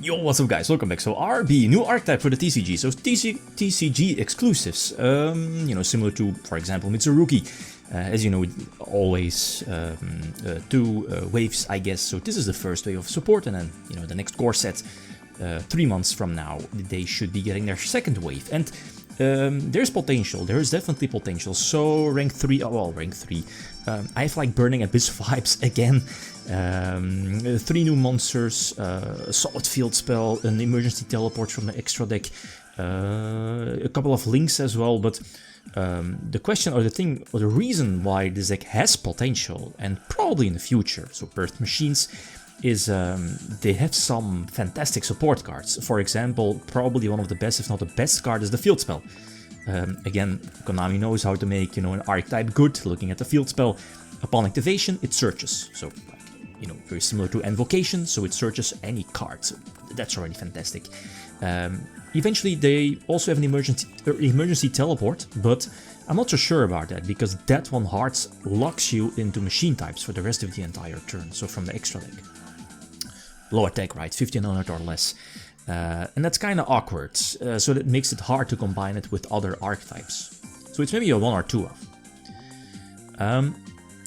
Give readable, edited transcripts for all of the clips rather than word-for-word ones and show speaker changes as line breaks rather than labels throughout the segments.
Yo, what's up guys, welcome back. So RB, new archetype for the TCG, so TCG exclusives, similar to, for example, Mitsurugi. As you know, always two waves, I guess, so this is the first wave of support, and then, the next core set, 3 months from now, they should be getting their second wave, and there's potential, there is definitely potential. So rank 3, I have like Burning Abyss vibes again. 3 new monsters, a solid field spell, an emergency teleport from the extra deck, a couple of links as well, but the question or the reason why this deck has potential, and probably in the future, so Birth Machines, is they have some fantastic support cards. For example, probably one of the best, if not the best card, is the field spell. Again, Konami knows how to make, an archetype good. Looking at the field spell, upon activation, it searches. So, very similar to Invocation, so it searches any card. So that's already fantastic. Eventually, they also have an emergency teleport, but I'm not so sure about that, because that one hearts locks you into machine types for the rest of the entire turn, so from the extra deck. Low attack, right, 1500 or less. And that's kind of awkward, so that makes it hard to combine it with other archetypes. So it's maybe a 1 or 2 of.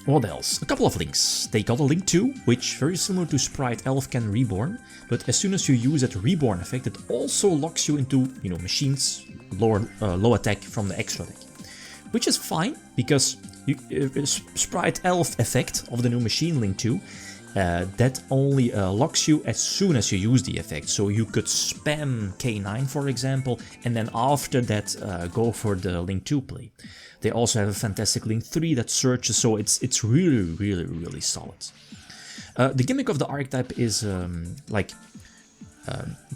What else? A couple of links. They got a link 2, which, very similar to Sprite Elf, can reborn, but as soon as you use that reborn effect, it also locks you into, machines, low attack from the extra deck. Which is fine, because Sprite Elf effect of the new machine link 2, that only locks you as soon as you use the effect. So you could spam K9, for example, and then after that go for the link 2 play. They also have a fantastic link 3 that searches, so it's really solid. The gimmick of the archetype is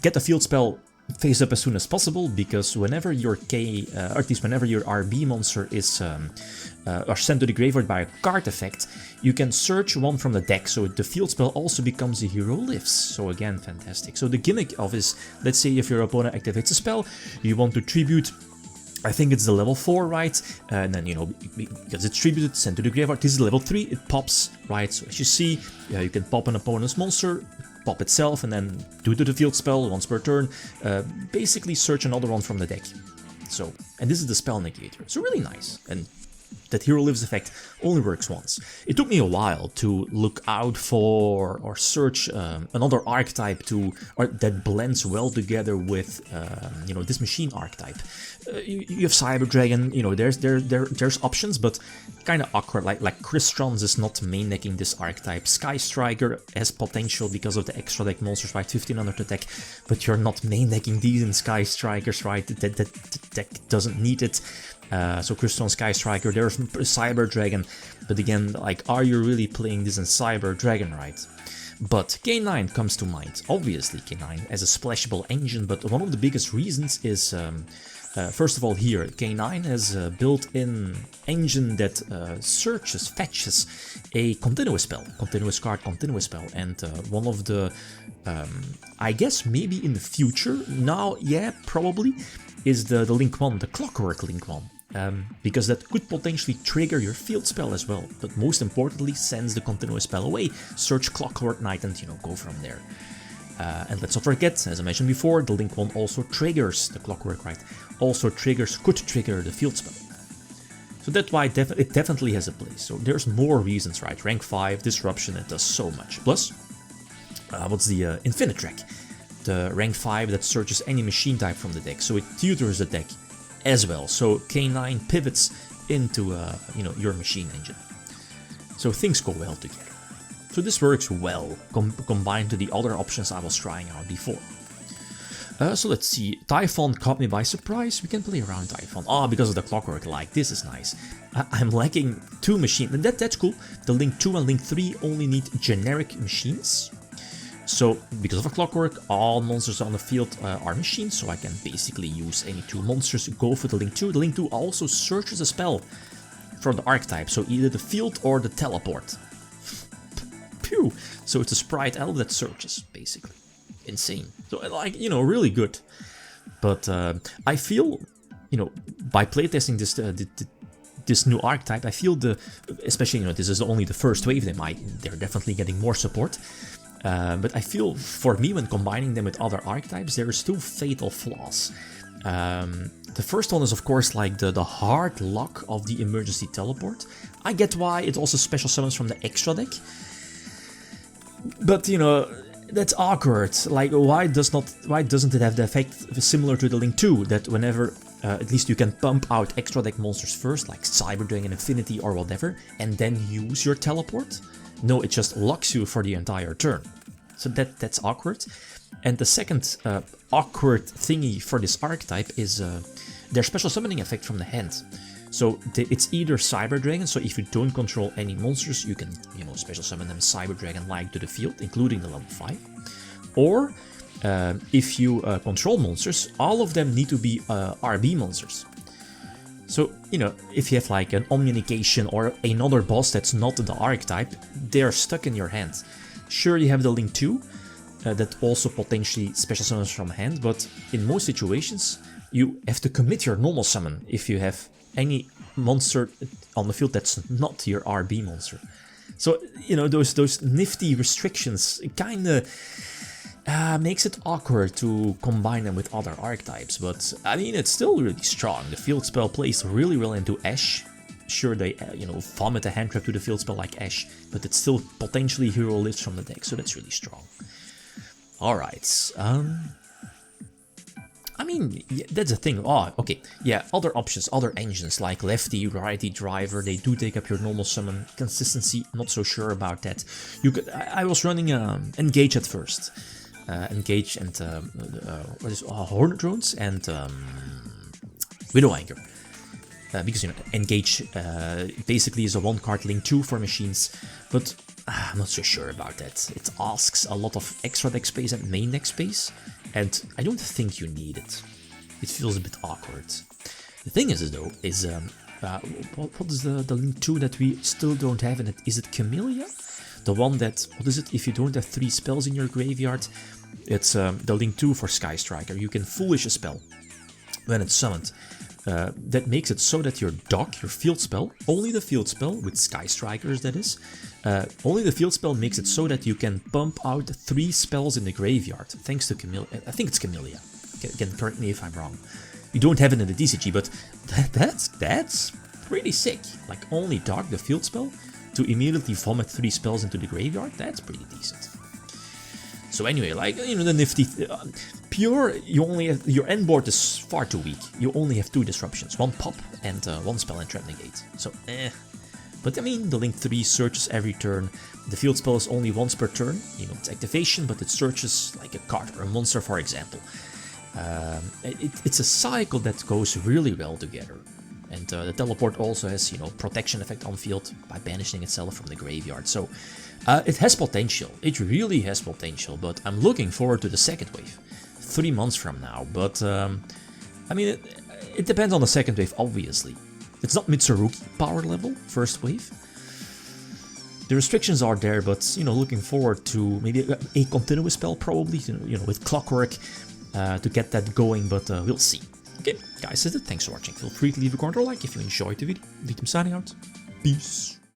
get the field spell face up as soon as possible, because whenever your or at least whenever your RB monster is are sent to the graveyard by a card effect, you can search one from the deck, so the field spell also becomes a hero lives. So again, fantastic. So the gimmick of is, let's say if your opponent activates a spell, you want to tribute, I think it's the level 4, right? And then, because it's tributed, sent to the graveyard. This is level 3, it pops, right? So as you see, you can pop an opponent's monster, pop itself, and then do the field spell once per turn. Basically search another one from the deck. So, and this is the spell negator. So really nice. And that hero lives effect only works once. It took me a while to look out for or search another archetype that blends well together with this machine archetype. You have Cyber Dragon, there's options, but kind of awkward. Like Crystron's is not main decking this archetype. Sky Striker has potential because of the extra deck monsters, right? 1500 attack, but you're not main decking these in Sky Strikers, right? That deck doesn't need it. So Crystal Sky Striker, there's Cyber Dragon, but again, are you really playing this in Cyber Dragon, right? But K9 comes to mind. Obviously K9 as a splashable engine, but one of the biggest reasons is, first of all, here K9 has a built-in engine that fetches a continuous spell, continuous spell, and one of the, I guess maybe in the future, now, yeah, probably, is the link 1, the Clockwork link 1. Because that could potentially trigger your field spell as well, but most importantly sends the continuous spell away, search Clockwork Knight and go from there. And let's not forget, as I mentioned before, the link 1 also triggers the Clockwork Knight, could trigger the field spell. So that's why it definitely has a place. So there's more reasons, right? Rank 5, Disruption, it does so much. Plus, what's the Infinite Track? The rank 5 that searches any machine type from the deck, so it tutors the deck as well. So K9 pivots into your machine engine. So things go well together. So this works well combined to the other options I was trying out before. So let's see. Typhon caught me by surprise. We can play around Typhon. Because of the Clockwork, this is nice. I'm lacking 2 machines, and that's cool. The link 2 and link 3 only need generic machines. So, because of a Clockwork, all monsters on the field are machines, so I can basically use any 2 monsters, go for the link 2. The link 2 also searches a spell from the archetype, so either the field or the teleport. Pew! So it's a Sprite Elf that searches, basically. Insane. So, really good. But I feel, by playtesting this new archetype, I feel especially, this is only the first wave, they're definitely getting more support. But I feel, for me, when combining them with other archetypes, there are still fatal flaws. The first one is, of course, like the hard lock of the emergency teleport. I get why it also special summons from the extra deck. But, you know, that's awkward. Like, why doesn't it have the effect similar to the Link 2, that whenever at least you can pump out extra deck monsters first, like Cyber Dragon, Infinity or whatever, and then use your teleport? No, it just locks you for the entire turn. So that's awkward. And the second awkward thingy for this archetype is their special summoning effect from the hand. So it's either Cyber Dragon, so if you don't control any monsters, you can, you know, special summon them Cyber Dragon-like to the field, including the level 5. Or if you control monsters, all of them need to be RB monsters. So, you know, if you have like an Omnication or another boss that's not the archetype, they're stuck in your hand. Sure, you have the Link 2, that also potentially special summons from hand, but in most situations, you have to commit your normal summon if you have any monster on the field that's not your RB monster. So, you know, those nifty restrictions kinda makes it awkward to combine them with other archetypes, but I mean, it's still really strong. The field spell plays really well into Ash. Sure, they, you know, vomit a hand trap to the field spell like Ash, but it's still potentially hero lifts from the deck, so that's really strong. Alright, I mean, yeah, that's the thing. Oh, okay, yeah, other options, other engines like lefty, righty, driver, they do take up your normal summon. Consistency, not so sure about that. You could, I was running Engage at first. Engage and what is Hornet Drones and Widowhanger. Because, you know, Engage basically is a one-card Link 2 for machines, but I'm not so sure about that. It asks a lot of extra deck space and main deck space, and I don't think you need it. It feels a bit awkward. The thing is, though, is what is the Link 2 that we still don't have in it? Is it Camellia? The one that, what is it, if you don't have 3 spells in your graveyard, it's the Link 2 for Sky Striker. You can Foolish a spell when it's summoned. That makes it so that your dock, your field spell, only the field spell, with Sky Strikers that is, only the field spell makes it so that you can pump out 3 spells in the graveyard, thanks to Camellia. I think it's Camellia. Again, correct me if I'm wrong. You don't have it in the DCG, but that's pretty sick. Like, only dock the field spell to immediately vomit 3 spells into the graveyard, that's pretty decent. So anyway, like, you know, the nifty... pure, you only have... Your end board is far too weak. You only have 2 disruptions. 1 pop and 1 spell and trap negate. So, But I mean, the Link 3 searches every turn. The field spell is only once per turn. You know, it's activation, but it searches like a card or a monster, for example. It's a cycle that goes really well together. And the teleport also has, you know, protection effect on field by banishing itself from the graveyard. So it has potential. It really has potential. But I'm looking forward to the second wave, 3 months from now. But I mean, it depends on the second wave, obviously. It's not Mitsurugi power level, first wave. The restrictions are there, but, you know, looking forward to maybe a continuous spell, probably, you know, with Clockwork to get that going. But we'll see. Okay, guys, that's it. Thanks for watching. Feel free to leave a comment or like if you enjoyed the video. Riddim signing out. Peace.